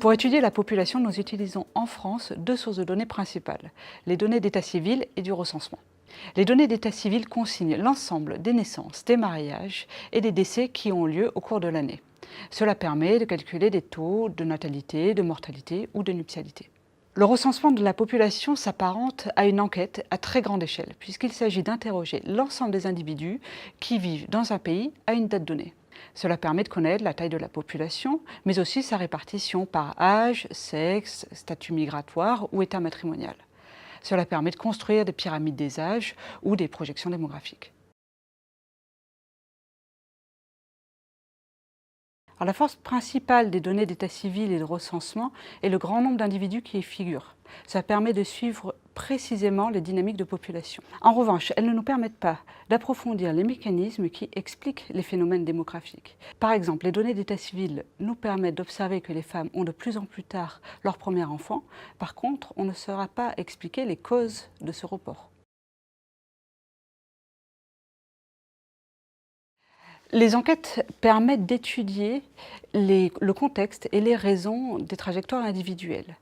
Pour étudier la population, nous utilisons en France deux sources de données principales, les données d'état civil et du recensement. Les données d'état civil consignent l'ensemble des naissances, des mariages et des décès qui ont lieu au cours de l'année. Cela permet de calculer des taux de natalité, de mortalité ou de nuptialité. Le recensement de la population s'apparente à une enquête à très grande échelle, puisqu'il s'agit d'interroger l'ensemble des individus qui vivent dans un pays à une date donnée. Cela permet de connaître la taille de la population, mais aussi sa répartition par âge, sexe, statut migratoire ou état matrimonial. Cela permet de construire des pyramides des âges ou des projections démographiques. Alors, la force principale des données d'état civil et de recensement est le grand nombre d'individus qui y figurent. Ça permet de suivre précisément les dynamiques de population. En revanche, elles ne nous permettent pas d'approfondir les mécanismes qui expliquent les phénomènes démographiques. Par exemple, les données d'état civil nous permettent d'observer que les femmes ont de plus en plus tard leur premier enfant. Par contre, on ne saura pas expliquer les causes de ce report. Les enquêtes permettent d'étudier le contexte et les raisons des trajectoires individuelles.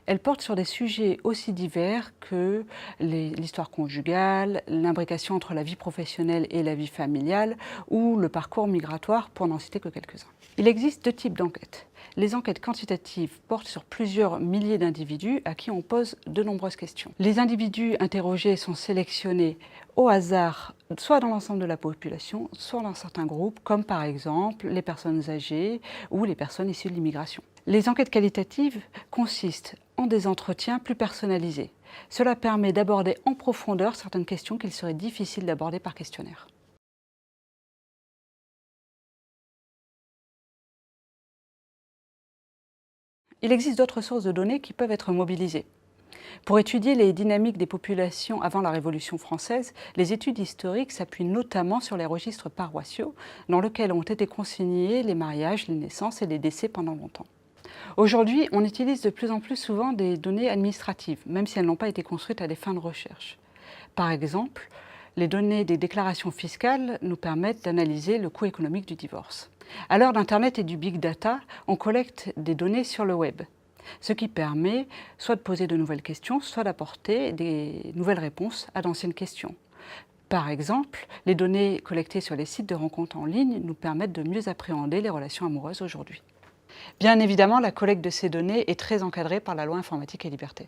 Elles portent sur des sujets aussi divers que l'histoire conjugale, l'imbrication entre la vie professionnelle et la vie familiale ou le parcours migratoire, pour n'en citer que quelques-uns. Il existe deux types d'enquêtes. Les enquêtes quantitatives portent sur plusieurs milliers d'individus à qui on pose de nombreuses questions. Les individus interrogés sont sélectionnés au hasard, soit dans l'ensemble de la population, soit dans certains groupes, comme par exemple les personnes âgées ou les personnes issues de l'immigration. Les enquêtes qualitatives consistent en des entretiens plus personnalisés. Cela permet d'aborder en profondeur certaines questions qu'il serait difficile d'aborder par questionnaire. Il existe d'autres sources de données qui peuvent être mobilisées. Pour étudier les dynamiques des populations avant la Révolution française, les études historiques s'appuient notamment sur les registres paroissiaux dans lesquels ont été consignés les mariages, les naissances et les décès pendant longtemps. Aujourd'hui, on utilise de plus en plus souvent des données administratives, même si elles n'ont pas été construites à des fins de recherche. Par exemple, les données des déclarations fiscales nous permettent d'analyser le coût économique du divorce. À l'heure d'Internet et du big data, on collecte des données sur le web, ce qui permet soit de poser de nouvelles questions, soit d'apporter des nouvelles réponses à d'anciennes questions. Par exemple, les données collectées sur les sites de rencontres en ligne nous permettent de mieux appréhender les relations amoureuses aujourd'hui. Bien évidemment, la collecte de ces données est très encadrée par la loi informatique et liberté.